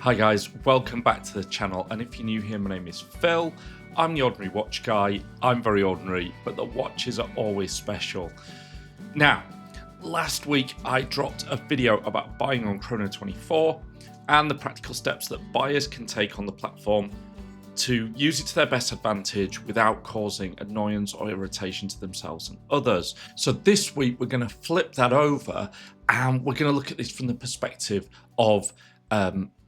Hi guys, welcome back to the channel, and if you're new here, my name is Phil. I'm the Ordinary Watch Guy. I'm very ordinary, but the watches are always special. Now, last week I dropped a video about buying on Chrono24 and the practical steps that buyers can take on the platform to use it to their best advantage without causing annoyance or irritation to themselves and others. So this week we're going to flip that over and we're going to look at this from the perspective of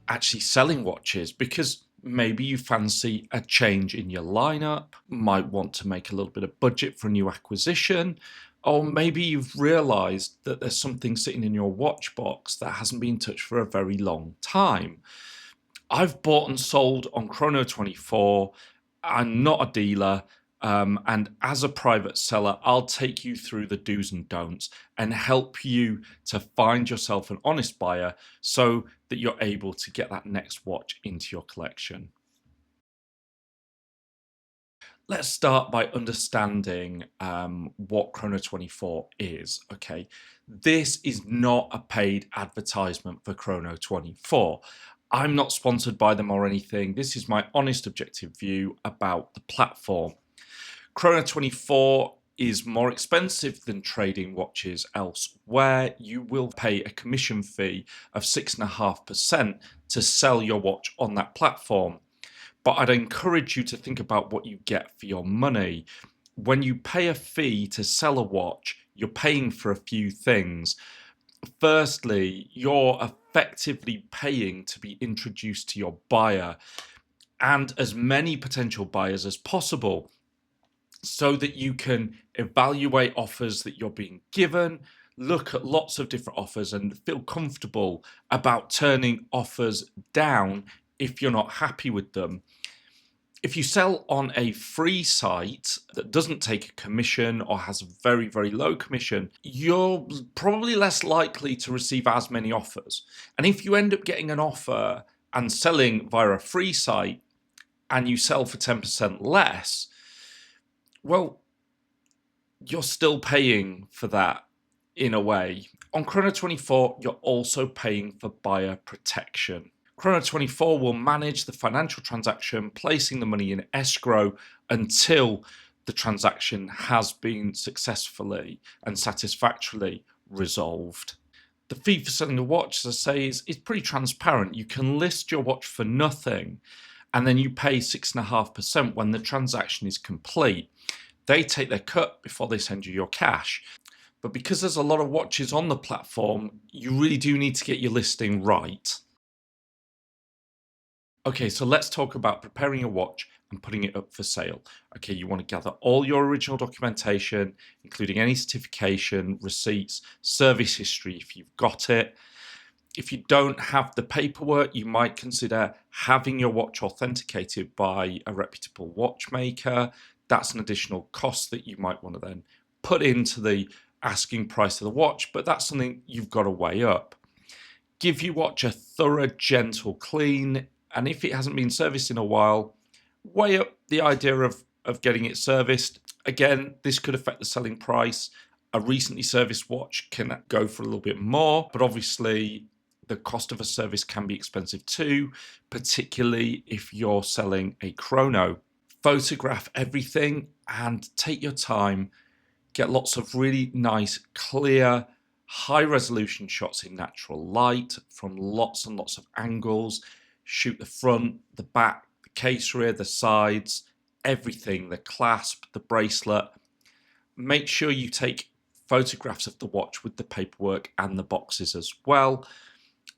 actually selling watches, because maybe you fancy a change in your lineup, might want to make a little bit of budget for a new acquisition, or maybe you've realized that there's something sitting in your watch box that hasn't been touched for a very long time. I've bought and sold on Chrono24. I'm not a dealer. And as a private seller, I'll take you through the do's and don'ts and help you to find yourself an honest buyer so that you're able to get that next watch into your collection. Let's start by understanding what Chrono24 is. Okay, this is not a paid advertisement for Chrono24. I'm not sponsored by them or anything. This is my honest, objective view about the platform. Chrono24 is more expensive than trading watches elsewhere. You will pay a commission fee of 6.5% to sell your watch on that platform. But I'd encourage you to think about what you get for your money. When you pay a fee to sell a watch, you're paying for a few things. Firstly, you're effectively paying to be introduced to your buyer and as many potential buyers as possible, so that you can evaluate offers that you're being given, look at lots of different offers and feel comfortable about turning offers down if you're not happy with them. If you sell on a free site that doesn't take a commission or has a very, very low commission, you're probably less likely to receive as many offers. And if you end up getting an offer and selling via a free site and you sell for 10% less, well, you're still paying for that in a way. On Chrono24, you're also paying for buyer protection. Chrono24 will manage the financial transaction, placing the money in escrow until the transaction has been successfully and satisfactorily resolved. The fee for selling the watch, as I say, is pretty transparent. You can list your watch for nothing and then you pay 6.5% when the transaction is complete. They take their cut before they send you your cash. But because there's a lot of watches on the platform, you really do need to get your listing right. Okay, so let's talk about preparing a watch and putting it up for sale. Okay, you want to gather all your original documentation, including any certification, receipts, service history if you've got it. If you don't have the paperwork, you might consider having your watch authenticated by a reputable watchmaker. That's an additional cost that you might want to then put into the asking price of the watch, but that's something you've got to weigh up. Give your watch a thorough, gentle clean, and if it hasn't been serviced in a while, weigh up the idea of getting it serviced. Again, this could affect the selling price. A recently serviced watch can go for a little bit more, but obviously the cost of a service can be expensive too, particularly if you're selling a chrono. Photograph everything and take your time. Get lots of really nice, clear, high resolution shots in natural light from lots and lots of angles. Shoot the front, the back, the case rear, the sides, everything, the clasp, the bracelet. Make sure you take photographs of the watch with the paperwork and the boxes as well.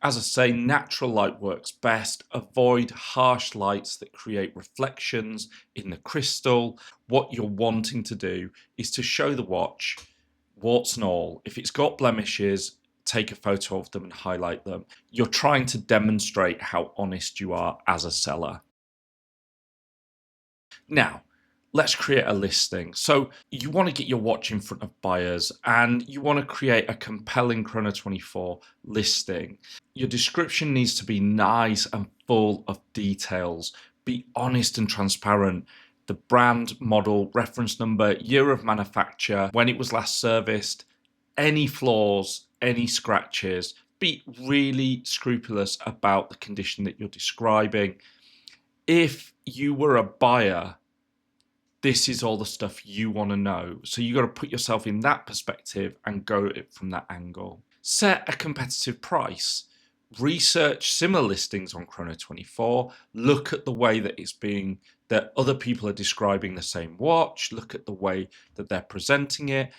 As I say, natural light works best. Avoid harsh lights that create reflections in the crystal. What you're wanting to do is to show the watch, warts and all. If it's got blemishes, take a photo of them and highlight them. You're trying to demonstrate how honest you are as a seller. Now, let's create a listing. So you want to get your watch in front of buyers and you want to create a compelling Chrono24 listing. Your description needs to be nice and full of details. Be honest and transparent. The brand, model, reference number, year of manufacture, when it was last serviced, any flaws, any scratches. be really scrupulous about the condition that you're describing. If you were a buyer, this is all the stuff you want to know. So you got to put yourself in that perspective and go at it from that angle. Set a competitive price. Research similar listings on Chrono24. Look at the way that that other people are describing the same watch. Look at the way that they're presenting it,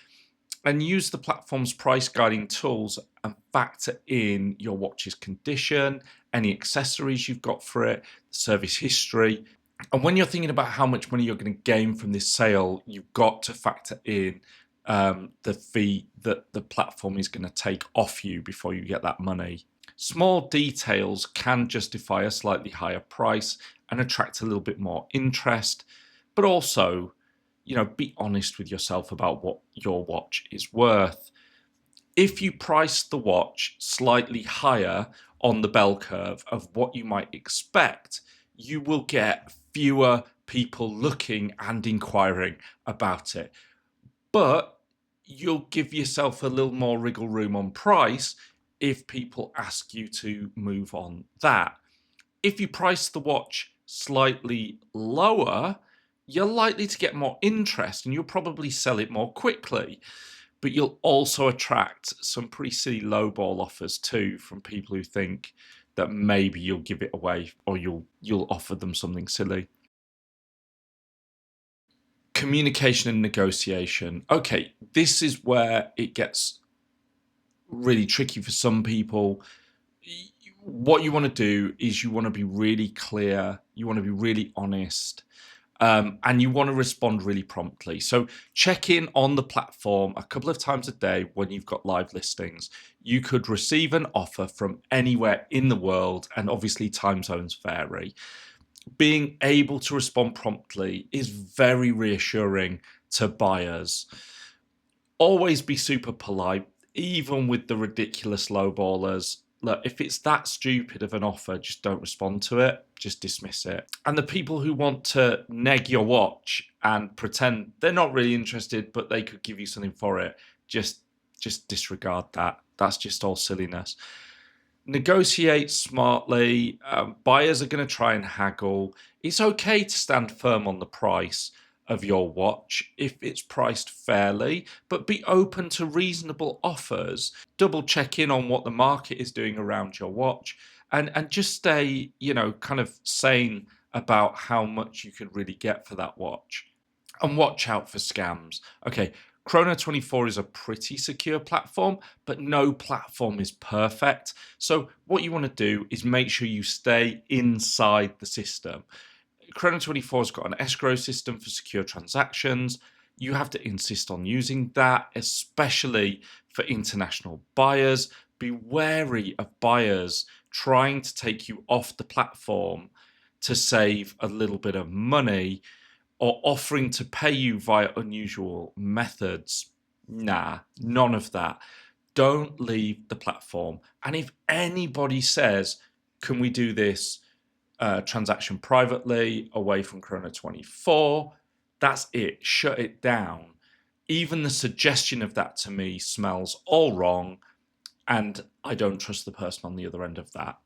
and use the platform's price guiding tools and factor in your watch's condition, any accessories you've got for it, service history. And when you're thinking about how much money you're going to gain from this sale, you've got to factor in the fee that the platform is going to take off you before you get that money. Small details can justify a slightly higher price and attract a little bit more interest, but also, be honest with yourself about what your watch is worth. If you price the watch slightly higher on the bell curve of what you might expect, you will get fewer people looking and inquiring about it. But you'll give yourself a little more wriggle room on price if people ask you to move on that. If you price the watch slightly lower, you're likely to get more interest and you'll probably sell it more quickly. But you'll also attract some pretty silly lowball offers too from people who think that maybe you'll give it away or you'll offer them something silly. Communication and negotiation. Okay, this is where it gets really tricky for some people. What you want to do is you want to be really clear, you want to be really honest, and you want to respond really promptly. So check in on the platform a couple of times a day when you've got live listings. You could receive an offer from anywhere in the world, and obviously time zones vary. Being able to respond promptly is very reassuring to buyers. Always be super polite, even with the ridiculous lowballers. Look, if it's that stupid of an offer, just don't respond to it. Just dismiss it. And the people who want to neg your watch and pretend they're not really interested, but they could give you something for it, just disregard that. That's just all silliness. Negotiate smartly. Buyers are going to try and haggle. It's okay to stand firm on the price of your watch if it's priced fairly, but be open to reasonable offers. Double check in on what the market is doing around your watch, and just stay, kind of sane about how much you could really get for that watch. And watch out for scams. Okay, Chrono24 is a pretty secure platform, but no platform is perfect. So what you want to do is make sure you stay inside the system. Chrono24 has got an escrow system for secure transactions. You have to insist on using that, especially for international buyers. Be wary of buyers trying to take you off the platform to save a little bit of money or offering to pay you via unusual methods. Nah, none of that. Don't leave the platform. And if anybody says, can we do this transaction privately away from Chrono24, that's it. Shut it down. Even the suggestion of that to me smells all wrong, and I don't trust the person on the other end of that.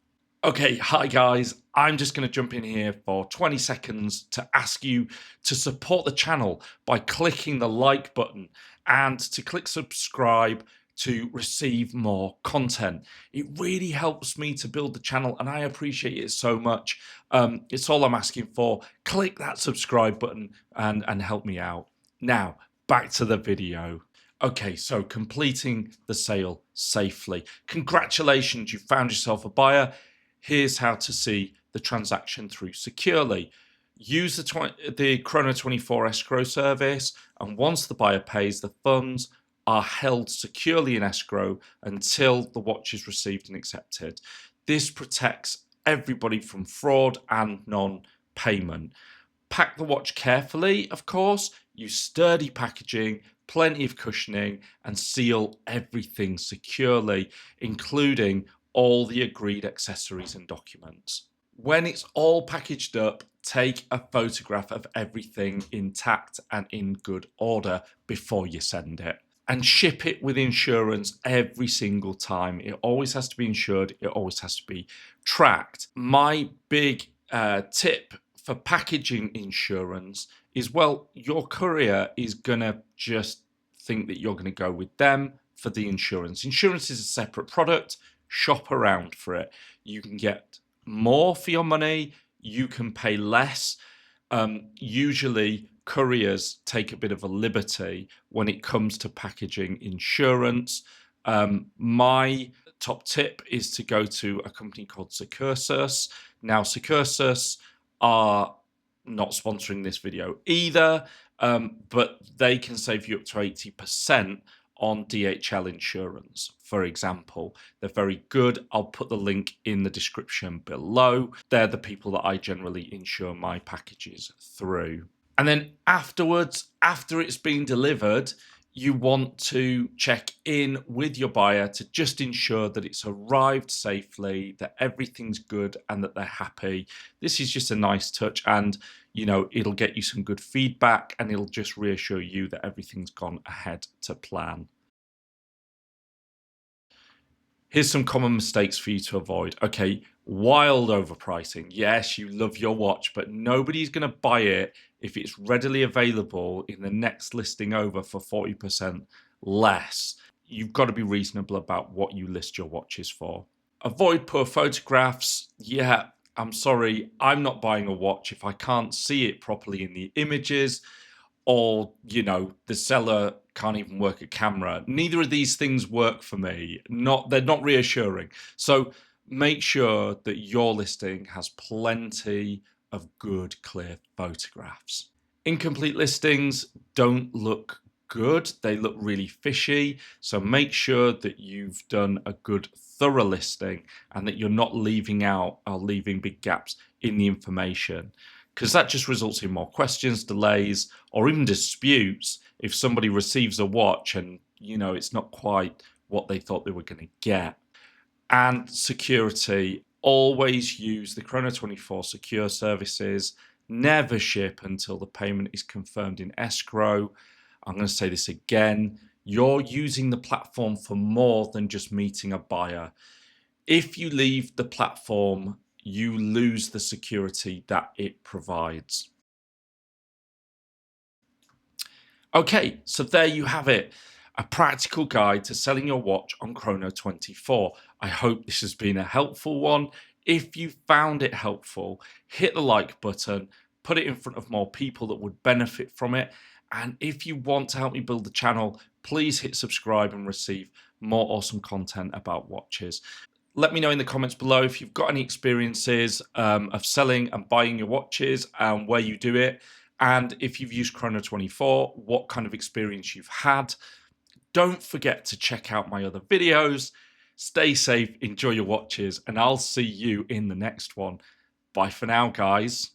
Okay, hi guys. I'm just going to jump in here for 20 seconds to ask you to support the channel by clicking the like button and to click subscribe to receive more content. It really helps me to build the channel and I appreciate it so much. It's all I'm asking for. Click that subscribe button and help me out. Now, back to the video. Okay, so completing the sale safely. Congratulations, you found yourself a buyer. Here's how to see the transaction through securely. Use the Chrono24 escrow service, and once the buyer pays, the funds are held securely in escrow until the watch is received and accepted. This protects everybody from fraud and non-payment. Pack the watch carefully, of course. Use sturdy packaging, plenty of cushioning, and seal everything securely, including all the agreed accessories and documents. When it's all packaged up, take a photograph of everything intact and in good order before you send it. and ship it with insurance every single time. It always has to be insured. It always has to be tracked. My big tip for packaging insurance is, well, your courier is going to just think that you're going to go with them for the insurance. Insurance is a separate product. Shop around for it. You can get more for your money. You can pay less. Usually, couriers take a bit of a liberty when it comes to packaging insurance. My top tip is to go to a company called Secursus. Now, Secursus are not sponsoring this video either, but they can save you up to 80% on DHL insurance, for example. They're very good. I'll put the link in the description below. They're the people that I generally insure my packages through. And then afterwards, after it's been delivered, you want to check in with your buyer to just ensure that it's arrived safely, that everything's good, and that they're happy. This is just a nice touch, and it'll get you some good feedback, and it'll just reassure you that everything's gone ahead to plan. Here's some common mistakes for you to avoid. Okay, wild overpricing. Yes, you love your watch, but nobody's going to buy it if it's readily available in the next listing over for 40% less. You've got to be reasonable about what you list your watches for. Avoid poor photographs. Yeah, I'm sorry, I'm not buying a watch if I can't see it properly in the images, or the seller can't even work a camera. Neither of these things work for me. They're not reassuring. So make sure that your listing has plenty of good, clear photographs. Incomplete listings don't look good. They look really fishy. So make sure that you've done a good, thorough listing and that you're not leaving out or leaving big gaps in the information, because that just results in more questions, delays, or even disputes if somebody receives a watch and it's not quite what they thought they were going to get. And security, always use the Chrono24 secure services. Never ship until the payment is confirmed in escrow. I'm going to say this again. You're using the platform for more than just meeting a buyer. If you leave the platform, you lose the security that it provides. Okay, so there you have it. A practical guide to selling your watch on Chrono24. I hope this has been a helpful one. If you found it helpful, hit the like button, put it in front of more people that would benefit from it. And if you want to help me build the channel, please hit subscribe and receive more awesome content about watches. Let me know in the comments below if you've got any experiences of selling and buying your watches and where you do it. And if you've used Chrono24, what kind of experience you've had. Don't forget to check out my other videos. Stay safe, enjoy your watches, and I'll see you in the next one. Bye for now, guys.